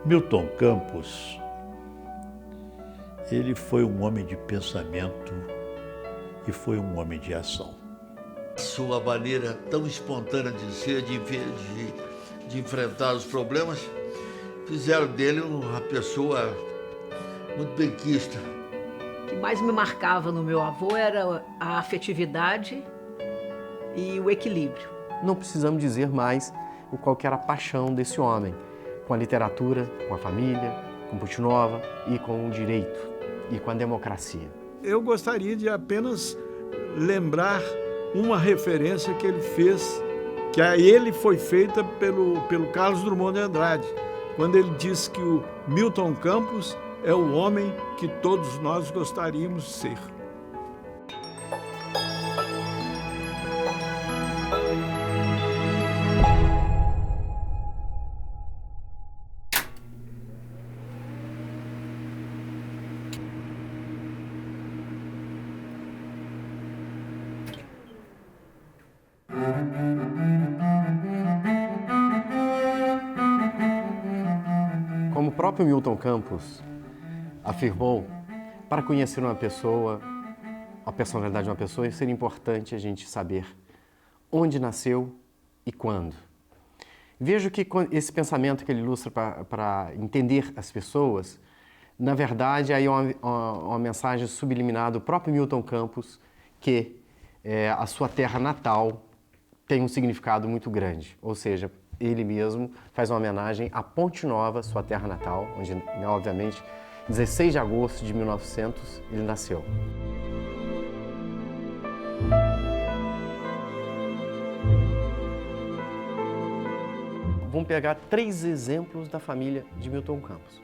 Milton Campos, ele foi um homem de pensamento e foi um homem de ação. Sua maneira tão espontânea de ser, de enfrentar os problemas, fizeram dele uma pessoa muito benquista. O que mais me marcava no meu avô era a afetividade e o equilíbrio. Não precisamos dizer mais qual que era a paixão desse homem, com a literatura, com a família, com Ponte Nova e com o direito e com a democracia. Eu gostaria de apenas lembrar uma referência que ele fez, que a ele foi feita pelo Carlos Drummond de Andrade, quando ele disse que o Milton Campos é o homem que todos nós gostaríamos de ser. Como o próprio Milton Campos afirmou, para conhecer uma pessoa, a personalidade de uma pessoa, seria importante a gente saber onde nasceu e quando. Vejo que esse pensamento que ele ilustra para entender as pessoas, na verdade, aí é uma mensagem subliminar do próprio Milton Campos, que a sua terra natal tem um significado muito grande, ou seja, ele mesmo faz uma homenagem à Ponte Nova, sua terra natal, onde, obviamente, 16 de agosto de 1900, ele nasceu. Vamos pegar 3 exemplos da família de Milton Campos.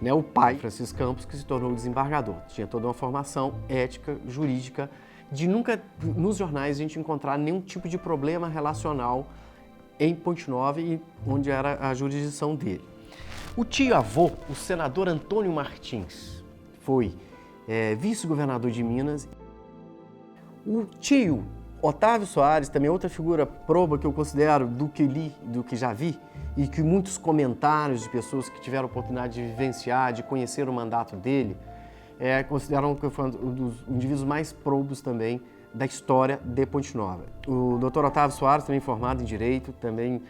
O pai, Francisco Campos, que se tornou desembargador, tinha toda uma formação ética, jurídica, de nunca nos jornais a gente encontrar nenhum tipo de problema relacional em Ponte Nova e onde era a jurisdição dele. O tio-avô, o senador Antônio Martins, foi vice-governador de Minas. O tio Otávio Soares, também outra figura proba que eu considero do que li, do que já vi, e que muitos comentários de pessoas que tiveram a oportunidade de vivenciar, de conhecer o mandato dele, consideram que foi um dos indivíduos mais probos também da história de Ponte Nova. O Dr. Otávio Soares, também formado em Direito, também,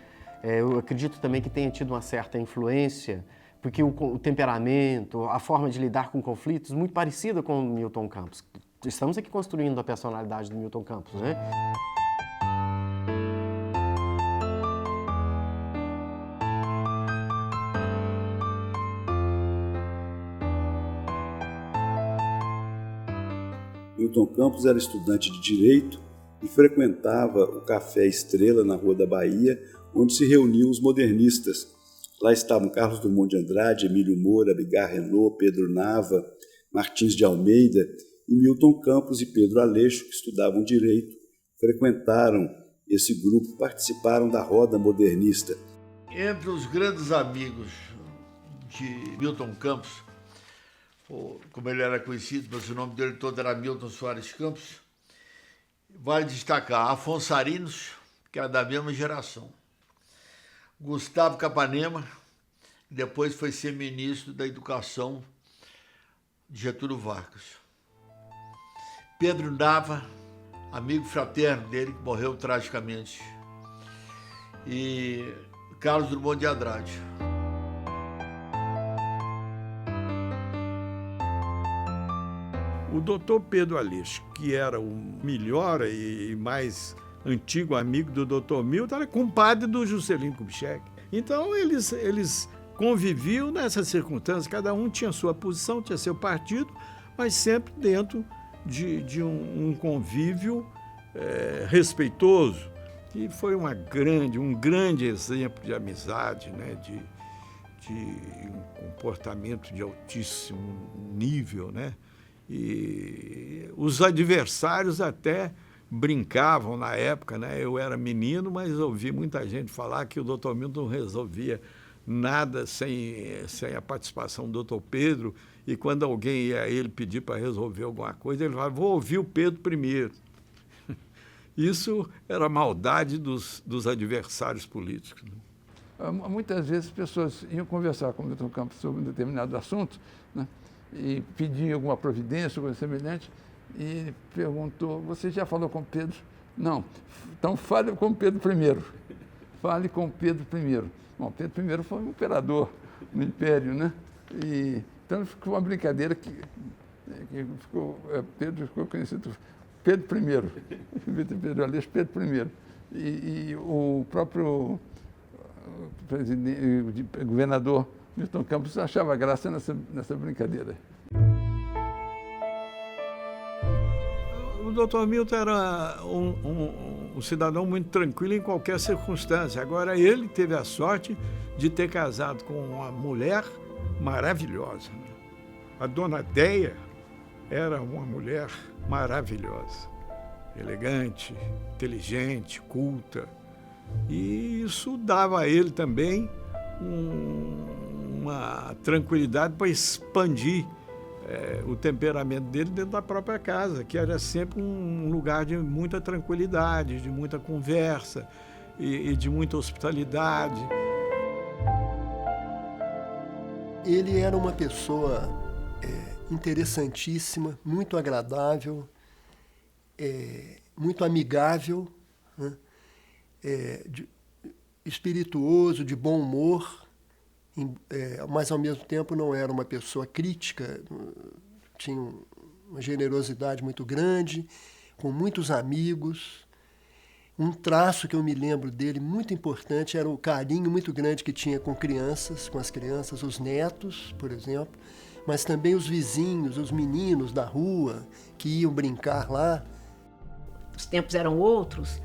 eu acredito também que tenha tido uma certa influência, porque o temperamento, a forma de lidar com conflitos, muito parecida com o Milton Campos. Estamos aqui construindo a personalidade do Milton Campos, né? Milton Campos era estudante de Direito e frequentava o Café Estrela, na Rua da Bahia, onde se reuniam os modernistas. Lá estavam Carlos Drummond de Andrade, Emílio Moura, Abigar Renault, Pedro Nava, Martins de Almeida e Milton Campos e Pedro Aleixo, que estudavam Direito, frequentaram esse grupo, participaram da roda modernista. Entre os grandes amigos de Milton Campos, como ele era conhecido, mas o nome dele todo era Milton Soares Campos, vale destacar Afonso Arinos, que era da mesma geração, Gustavo Capanema, que depois foi ser ministro da Educação de Getúlio Vargas, Pedro Nava, amigo fraterno dele, que morreu tragicamente, e Carlos Drummond de Andrade. O doutor Pedro Aleixo, que era o melhor e mais antigo amigo do doutor Milton, era compadre do Juscelino Kubitschek. Então, eles conviviam nessas circunstâncias, cada um tinha sua posição, tinha seu partido, mas sempre dentro de um convívio respeitoso. E foi um grande exemplo de amizade, né? de um comportamento de altíssimo nível, né? E os adversários até brincavam na época, né? Eu era menino, mas ouvi muita gente falar que o doutor Milton não resolvia nada sem a participação do doutor Pedro, e quando alguém ia a ele pedir para resolver alguma coisa, ele falava, vou ouvir o Pedro primeiro. Isso era a maldade dos adversários políticos, né? Muitas vezes as pessoas iam conversar com o Milton Campos sobre um determinado assunto, né, e pediam alguma providência, coisa semelhante, e ele perguntou, você já falou com Pedro? Não. Então fale com Pedro I. Fale com Pedro I. Bom, Pedro I foi um imperador no Império, né? Então ficou uma brincadeira que Pedro ficou conhecido Pedro I. Pedro Aleixo, Pedro I. E o próprio governador Milton Campos achava graça nessa brincadeira. O doutor Milton era um cidadão muito tranquilo em qualquer circunstância. Agora, ele teve a sorte de ter casado com uma mulher maravilhosa. A dona Deia era uma mulher maravilhosa, elegante, inteligente, culta. E isso dava a ele também uma tranquilidade para expandir o temperamento dele dentro da própria casa, que era sempre um lugar de muita tranquilidade, de muita conversa e de muita hospitalidade. Ele era uma pessoa interessantíssima, muito agradável, muito amigável, né? Espirituoso, de bom humor, mas ao mesmo tempo não era uma pessoa crítica, tinha uma generosidade muito grande, com muitos amigos. Um traço que eu me lembro dele muito importante era o carinho muito grande que tinha com as crianças, os netos, por exemplo, mas também os vizinhos, os meninos da rua que iam brincar lá. Os tempos eram outros,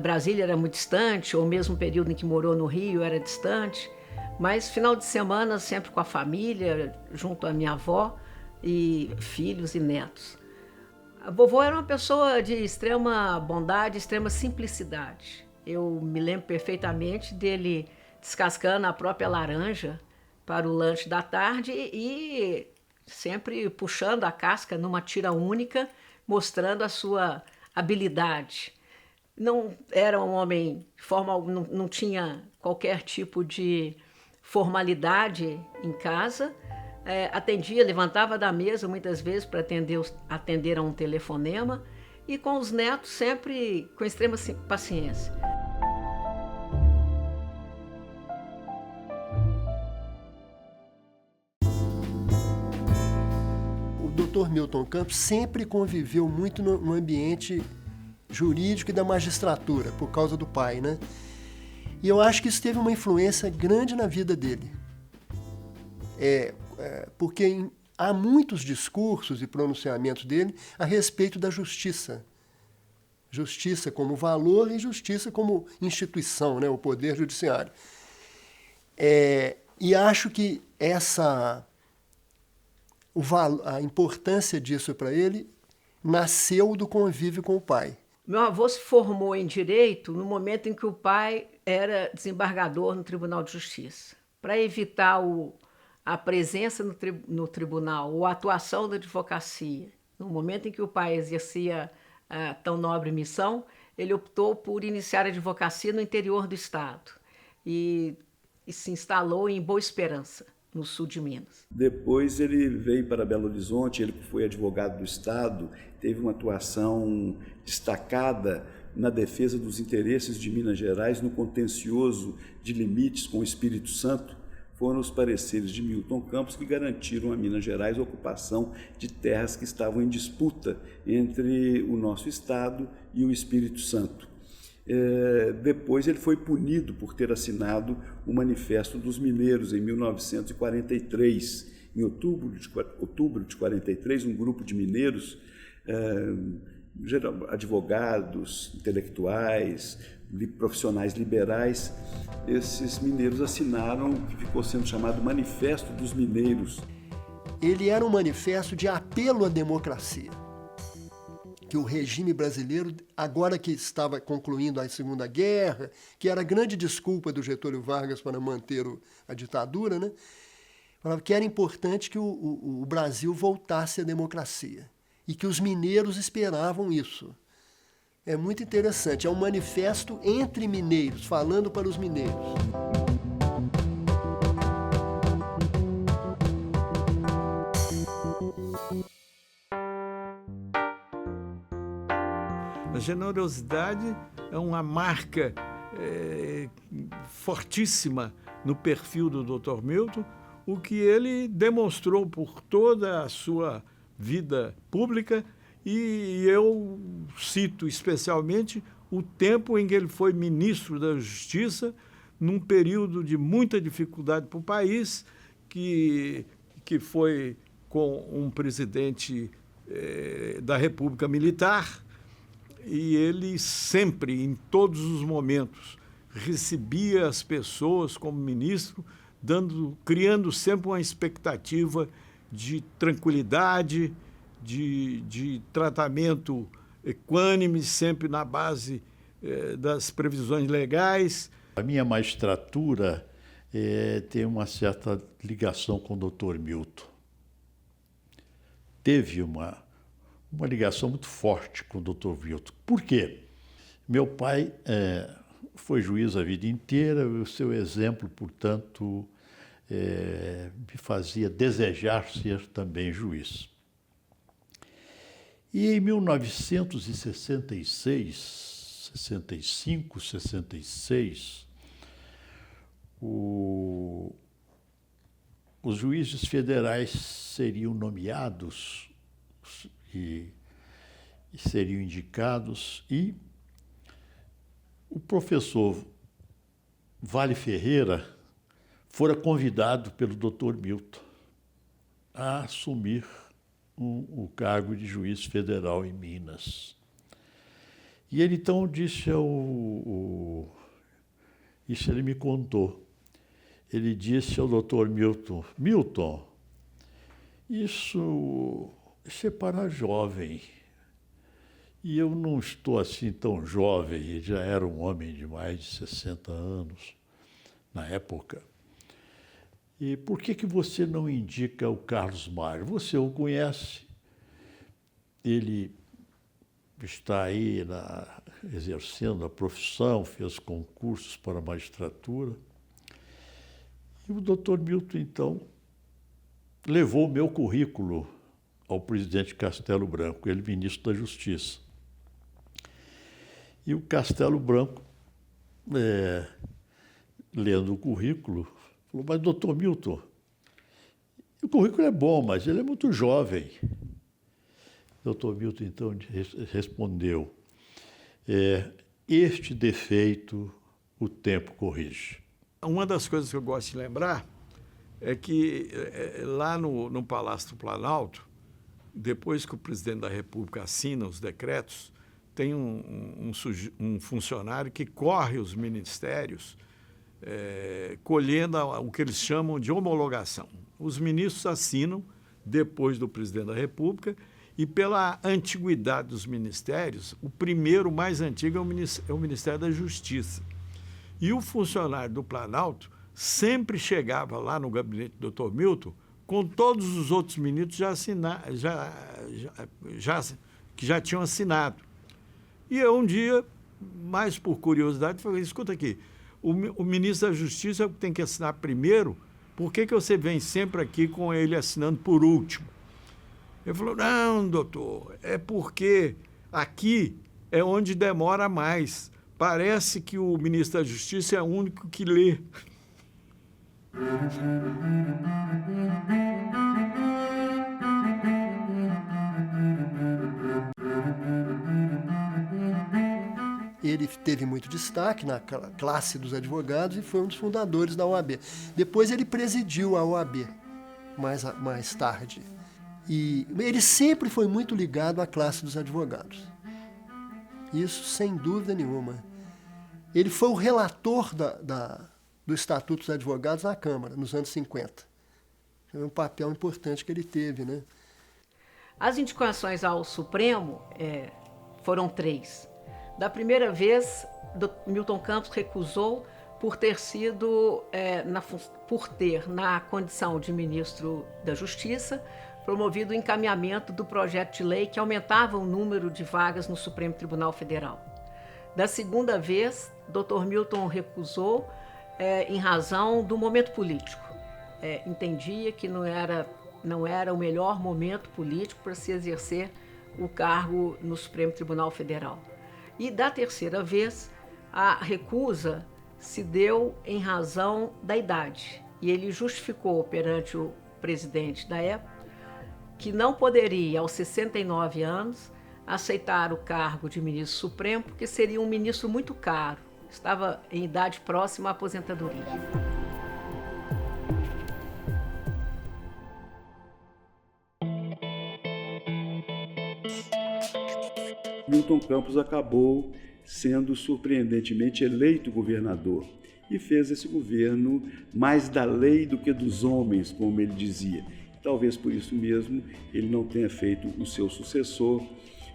Brasília era muito distante, ou mesmo o período em que morou no Rio era distante, mas final de semana sempre com a família, junto à minha avó e filhos e netos. A vovó era uma pessoa de extrema bondade, extrema simplicidade. Eu me lembro perfeitamente dele descascando a própria laranja para o lanche da tarde e sempre puxando a casca numa tira única, mostrando a sua habilidade. Não era um homem formal, não tinha qualquer tipo de formalidade em casa. Atendia, levantava da mesa muitas vezes para atender a um telefonema, e com os netos sempre com extrema paciência. O Dr. Milton Campos sempre conviveu muito no ambiente jurídico e da magistratura, por causa do pai, né? E eu acho que isso teve uma influência grande na vida dele. Porque há muitos discursos e pronunciamentos dele a respeito da justiça. Justiça como valor e justiça como instituição, né? O poder judiciário. E acho que a importância disso para ele nasceu do convívio com o pai. Meu avô se formou em Direito no momento em que o pai era desembargador no Tribunal de Justiça. Para evitar a presença no tribunal ou a atuação da advocacia, no momento em que o pai exercia a tão nobre missão, ele optou por iniciar a advocacia no interior do estado e se instalou em Boa Esperança, no sul de Minas. Depois ele veio para Belo Horizonte, ele foi advogado do Estado, teve uma atuação destacada na defesa dos interesses de Minas Gerais no contencioso de limites com o Espírito Santo. Foram os pareceres de Milton Campos que garantiram a Minas Gerais a ocupação de terras que estavam em disputa entre o nosso Estado e o Espírito Santo. Depois ele foi punido por ter assinado o Manifesto dos Mineiros em 1943. Em outubro de 43, um grupo de mineiros, advogados, intelectuais, profissionais liberais, esses mineiros assinaram o que ficou sendo chamado Manifesto dos Mineiros. Ele era um manifesto de apelo à democracia, que o regime brasileiro, agora que estava concluindo a Segunda Guerra, que era a grande desculpa do Getúlio Vargas para manter a ditadura, né? Falava que era importante que o Brasil voltasse à democracia e que os mineiros esperavam isso. É muito interessante, é um manifesto entre mineiros, falando para os mineiros. A generosidade é uma marca fortíssima no perfil do Dr. Milton, o que ele demonstrou por toda a sua vida pública, e eu cito especialmente o tempo em que ele foi ministro da Justiça, num período de muita dificuldade para o país, que foi com um presidente da República Militar, e ele sempre, em todos os momentos, recebia as pessoas como ministro, criando sempre uma expectativa de tranquilidade, de tratamento equânime, sempre na base das previsões legais. A minha magistratura tem uma certa ligação com o Dr. Milton. Teve uma ligação muito forte com o Dr. Milton. Por quê? Meu pai foi juiz a vida inteira, o seu exemplo, portanto, me fazia desejar ser também juiz. E em 1966, 65, 66, os juízes federais seriam nomeados e seriam indicados, e o professor Vale Ferreira fora convidado pelo Dr. Milton a assumir o cargo de juiz federal em Minas. E ele então disse isso ele me contou. Ele disse ao Dr. Milton: Milton, isso é para jovem. E eu não estou assim tão jovem, ele já era um homem de mais de 60 anos na época. E por que você não indica o Carlos Magro? Você o conhece, ele está aí exercendo a profissão, fez concursos para a magistratura. E o Dr. Milton, então, levou o meu currículo ao presidente Castelo Branco, ele ministro da Justiça. E o Castelo Branco, lendo o currículo, falou: mas, doutor Milton, o currículo é bom, mas ele é muito jovem. O doutor Milton, então, respondeu: este defeito o tempo corrige. Uma das coisas que eu gosto de lembrar é que lá no Palácio do Planalto, depois que o presidente da República assina os decretos, tem um funcionário que corre os ministérios colhendo o que eles chamam de homologação. Os ministros assinam depois do presidente da República, e pela antiguidade dos ministérios, o primeiro, mais antigo, é o Ministério da Justiça. E o funcionário do Planalto sempre chegava lá no gabinete do Dr. Milton com todos os outros ministros que já tinham assinado. E eu, um dia, mais por curiosidade, falei: escuta aqui, o ministro da Justiça tem que assinar primeiro, por que você vem sempre aqui com ele assinando por último? Ele falou: não, doutor, é porque aqui é onde demora mais. Parece que o ministro da Justiça é o único que lê. Ele teve muito destaque na classe dos advogados e foi um dos fundadores da OAB. Depois ele presidiu a OAB, mais tarde. E ele sempre foi muito ligado à classe dos advogados. Isso sem dúvida nenhuma. Ele foi o relator do Estatuto dos Advogados na Câmara, nos anos 50. Foi um papel importante que ele teve, né? As indicações ao Supremo foram 3. Da primeira vez, Milton Campos recusou por ter na condição de ministro da Justiça, promovido o encaminhamento do projeto de lei que aumentava o número de vagas no Supremo Tribunal Federal. Da segunda vez, Dr. Milton recusou em razão do momento político. Entendia que não era o melhor momento político para se exercer o cargo no Supremo Tribunal Federal. E da terceira vez, a recusa se deu em razão da idade. E ele justificou perante o presidente da época que não poderia, aos 69 anos, aceitar o cargo de ministro supremo, porque seria um ministro muito caro. Estava em idade próxima à aposentadoria. Milton Campos acabou sendo surpreendentemente eleito governador e fez esse governo mais da lei do que dos homens, como ele dizia. Talvez por isso mesmo ele não tenha feito o seu sucessor.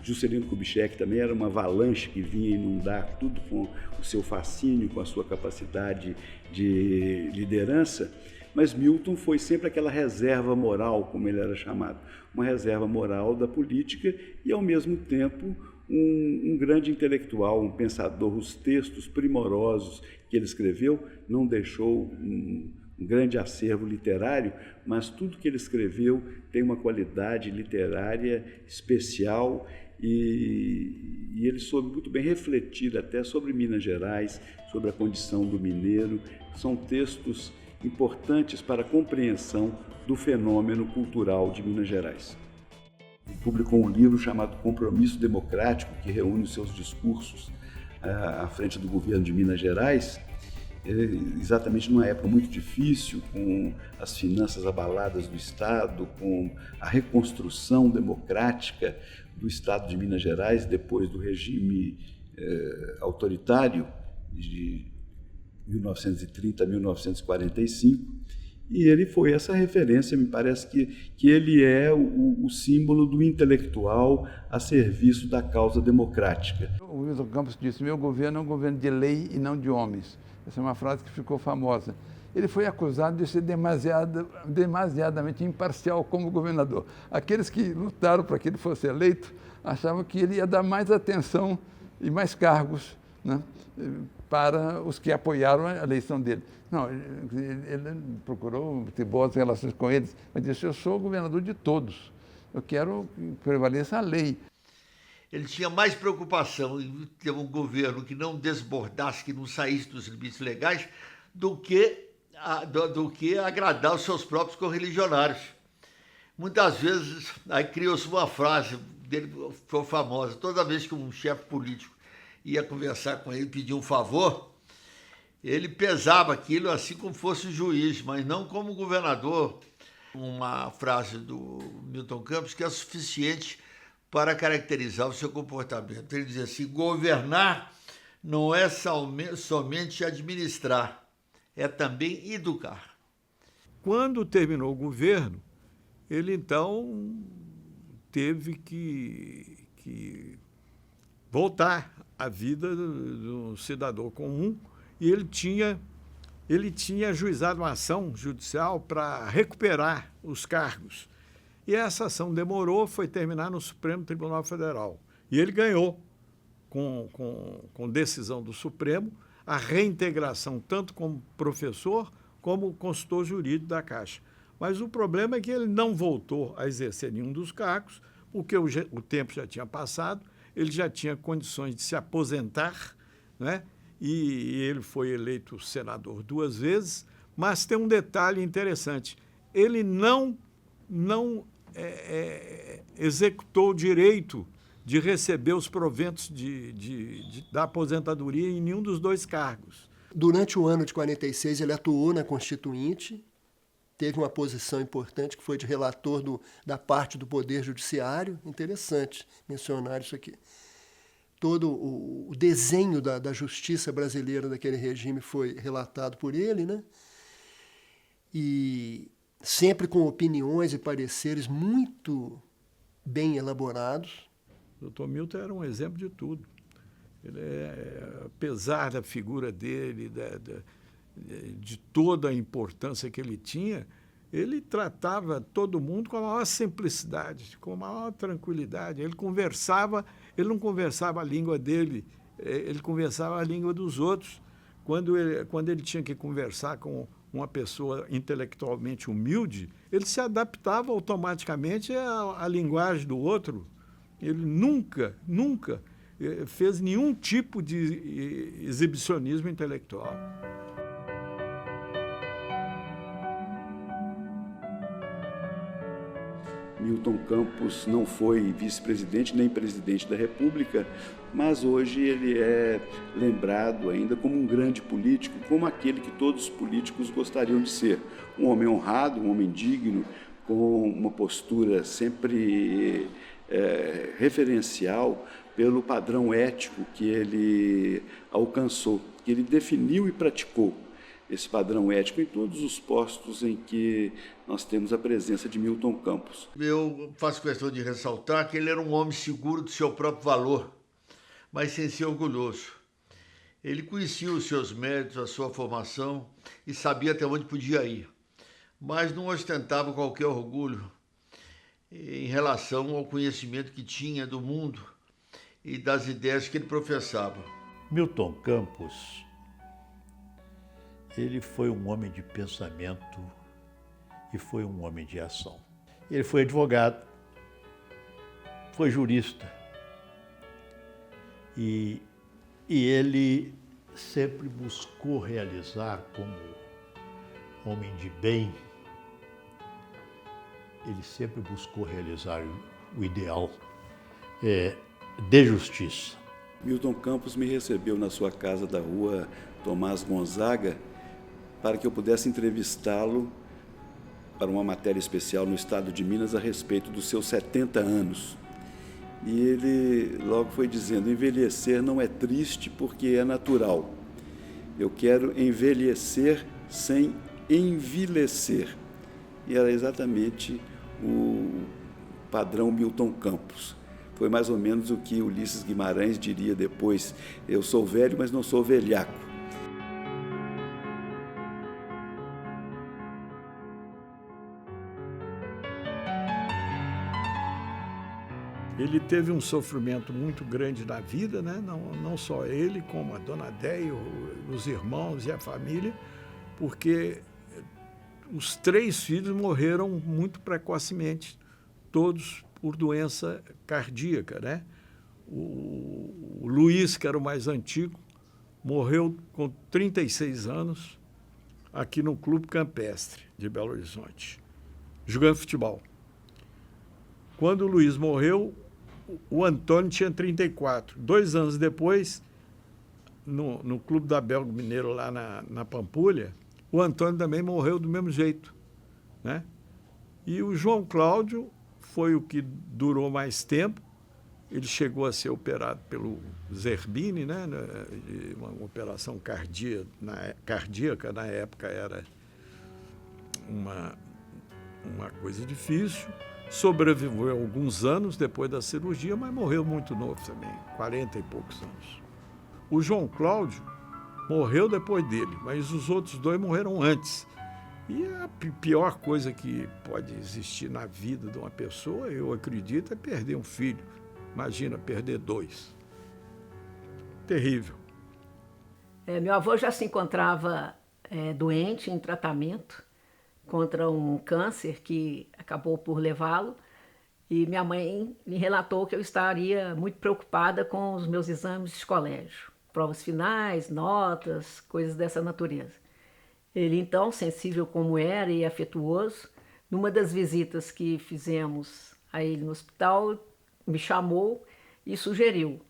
Juscelino Kubitschek também era uma avalanche que vinha inundar tudo com o seu fascínio, com a sua capacidade de liderança, mas Milton foi sempre aquela reserva moral, como ele era chamado, uma reserva moral da política e, ao mesmo tempo, um grande intelectual, um pensador. Os textos primorosos que ele escreveu não deixou um grande acervo literário, mas tudo que ele escreveu tem uma qualidade literária especial e ele soube muito bem refletir até sobre Minas Gerais, sobre a condição do mineiro. São textos importantes para a compreensão do fenômeno cultural de Minas Gerais. Ele publicou um livro chamado Compromisso Democrático, que reúne os seus discursos à frente do governo de Minas Gerais, exatamente numa época muito difícil, com as finanças abaladas do Estado, com a reconstrução democrática do Estado de Minas Gerais depois do regime autoritário de 1930 a 1945. E ele foi essa referência, me parece que ele é o símbolo do intelectual a serviço da causa democrática. O Milton Campos disse: meu governo é um governo de lei e não de homens. Essa é uma frase que ficou famosa. Ele foi acusado de ser demasiadamente imparcial como governador. Aqueles que lutaram para que ele fosse eleito achavam que ele ia dar mais atenção e mais cargos, né, para os que apoiaram a eleição dele. Não, ele procurou ter boas relações com eles, mas disse: eu sou o governador de todos, eu quero que prevaleça a lei. Ele tinha mais preocupação em ter um governo que não desbordasse, que não saísse dos limites legais, do que agradar os seus próprios correligionários. Muitas vezes, aí criou-se uma frase dele, foi famosa: toda vez que um chefe político ia conversar com ele, pedir um favor, ele pesava aquilo assim como fosse o juiz, mas não como governador. Uma frase do Milton Campos que é suficiente para caracterizar o seu comportamento. Ele dizia assim: governar não é somente administrar, é também educar. Quando terminou o governo, ele então teve que voltar à vida do cidadão comum, e ele tinha ajuizado uma ação judicial para recuperar os cargos. E essa ação demorou, foi terminar no Supremo Tribunal Federal. E ele ganhou, com decisão do Supremo, a reintegração tanto como professor como consultor jurídico da Caixa. Mas o problema é que ele não voltou a exercer nenhum dos cargos, porque o tempo já tinha passado, ele já tinha condições de se aposentar, né? E ele foi eleito senador 2 vezes, mas tem um detalhe interessante: ele não executou o direito de receber os proventos da aposentadoria em nenhum dos 2 cargos. Durante o ano de 46, ele atuou na Constituinte, teve uma posição importante que foi de relator da parte do Poder Judiciário. Interessante mencionar isso aqui. Todo o desenho da justiça brasileira daquele regime foi relatado por ele, né? E sempre com opiniões e pareceres muito bem elaborados. O Dr. Milton era um exemplo de tudo. Ele, apesar da figura dele, de toda a importância que ele tinha, ele tratava todo mundo com a maior simplicidade, com a maior tranquilidade. Ele não conversava a língua dele, ele conversava a língua dos outros. Quando ele tinha que conversar com uma pessoa intelectualmente humilde, ele se adaptava automaticamente à linguagem do outro. Ele nunca fez nenhum tipo de exibicionismo intelectual. Milton Campos não foi vice-presidente nem presidente da República, mas hoje ele é lembrado ainda como um grande político, como aquele que todos os políticos gostariam de ser. Um homem honrado, um homem digno, com uma postura sempre referencial pelo padrão ético que ele alcançou, que ele definiu e praticou. Esse padrão ético em todos os postos em que nós temos a presença de Milton Campos. Eu faço questão de ressaltar que ele era um homem seguro do seu próprio valor, mas sem ser orgulhoso. Ele conhecia os seus méritos, a sua formação e sabia até onde podia ir, mas não ostentava qualquer orgulho em relação ao conhecimento que tinha do mundo e das ideias que ele professava. Milton Campos, ele foi um homem de pensamento e foi um homem de ação. Ele foi advogado, foi jurista e ele sempre buscou realizar como homem de bem, ele sempre buscou realizar o ideal de justiça. Milton Campos me recebeu na sua casa da rua Tomás Gonzaga para que eu pudesse entrevistá-lo para uma matéria especial no estado de Minas a respeito dos seus 70 anos. E ele logo foi dizendo: envelhecer não é triste porque é natural. Eu quero envelhecer sem envilecer. E era exatamente o padrão Milton Campos. Foi mais ou menos o que Ulisses Guimarães diria depois: eu sou velho, mas não sou velhaco. Ele teve um sofrimento muito grande na vida, né? Não só ele, como a dona Déia, os irmãos e a família, porque os 3 filhos morreram muito precocemente, todos por doença cardíaca, né? O Luiz, que era o mais antigo, morreu com 36 anos aqui no Clube Campestre de Belo Horizonte, jogando futebol. Quando o Luiz morreu, o Antônio tinha 34. 2 anos depois, no Clube da Belga Mineiro, lá na Pampulha, o Antônio também morreu do mesmo jeito, né? E o João Cláudio foi o que durou mais tempo. Ele chegou a ser operado pelo Zerbini, né? Uma operação cardíaca, na época era uma coisa difícil. Sobreviveu alguns anos depois da cirurgia, mas morreu muito novo também, 40 e poucos anos. O João Cláudio morreu depois dele, mas os outros 2 morreram antes. E a pior coisa que pode existir na vida de uma pessoa, eu acredito, é perder um filho. Imagina, perder 2. Terrível. Meu avô já se encontrava doente, em tratamento contra um câncer que acabou por levá-lo, e minha mãe me relatou que eu estaria muito preocupada com os meus exames de colégio, provas finais, notas, coisas dessa natureza. Ele, então, sensível como era e afetuoso, numa das visitas que fizemos a ele no hospital, me chamou e sugeriu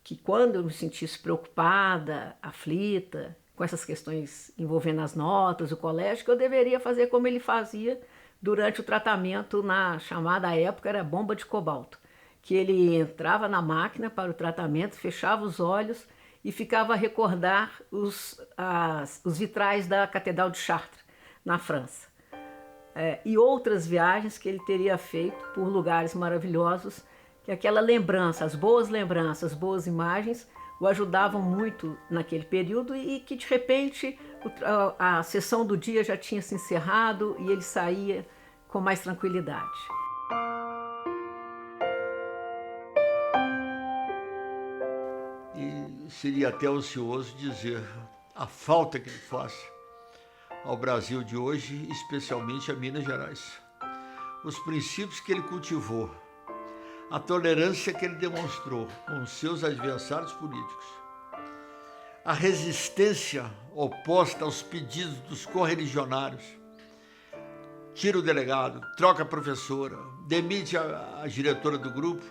que quando eu me sentisse preocupada, aflita, com essas questões envolvendo as notas, o colégio, que eu deveria fazer como ele fazia durante o tratamento na chamada época era bomba de cobalto, que ele entrava na máquina para o tratamento, fechava os olhos e ficava a recordar os vitrais da Catedral de Chartres, na França. E outras viagens que ele teria feito por lugares maravilhosos, que aquela lembrança, as boas imagens, o ajudavam muito naquele período e que, de repente, a sessão do dia já tinha se encerrado e ele saía com mais tranquilidade. E seria até ocioso dizer a falta que ele faz ao Brasil de hoje, especialmente a Minas Gerais. Os princípios que ele cultivou, a tolerância que ele demonstrou com seus adversários políticos, a resistência oposta aos pedidos dos correligionários, tira o delegado, troca a professora, demite a diretora do grupo,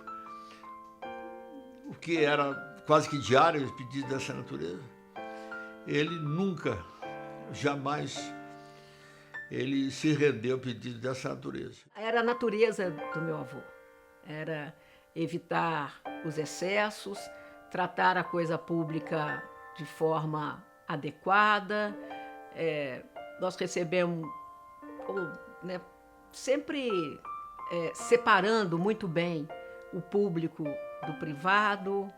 o que era quase que diário, os pedidos dessa natureza. Ele nunca, jamais, ele se rendeu a pedidos dessa natureza. Era a natureza do meu avô. Era evitar os excessos, tratar a coisa pública de forma adequada. Nós recebemos, né, sempre separando muito bem o público do privado,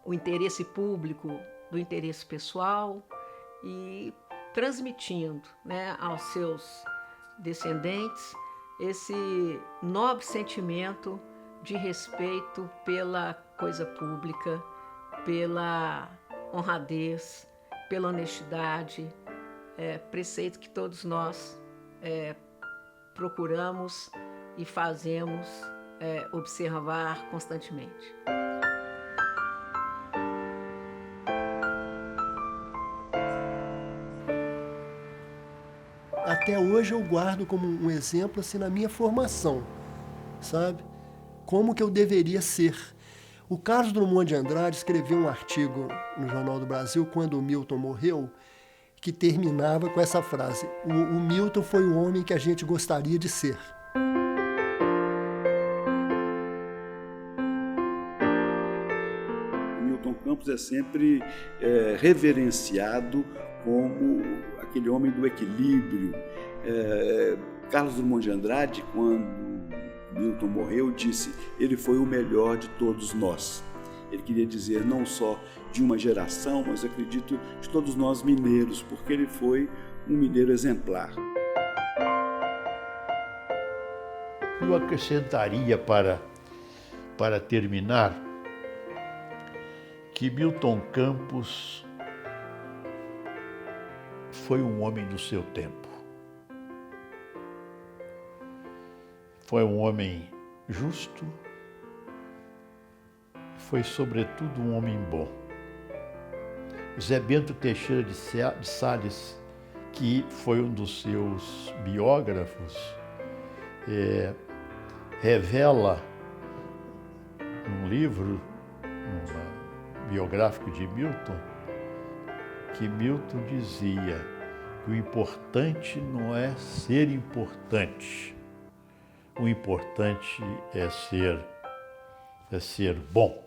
o interesse público do interesse pessoal e transmitindo, né, aos seus descendentes esse nobre sentimento de respeito pela coisa pública, pela honradez, pela honestidade, preceito que todos nós procuramos e fazemos observar constantemente. Até hoje eu guardo como um exemplo assim na minha formação, sabe? Como que eu deveria ser. O Carlos Drummond de Andrade escreveu um artigo no Jornal do Brasil quando o Milton morreu, que terminava com essa frase: o Milton foi o homem que a gente gostaria de ser. Milton Campos é sempre reverenciado como aquele homem do equilíbrio. Carlos Drummond de Andrade, quando Milton morreu, disse: ele foi o melhor de todos nós. Ele queria dizer não só de uma geração, mas acredito de todos nós mineiros, porque ele foi um mineiro exemplar. Eu acrescentaria para terminar que Milton Campos foi um homem do seu tempo. Foi um homem justo, foi sobretudo um homem bom. Zé Bento Teixeira de Sales, que foi um dos seus biógrafos, revela num livro biográfico de Milton, que Milton dizia que o importante não é ser importante, o importante é ser bom.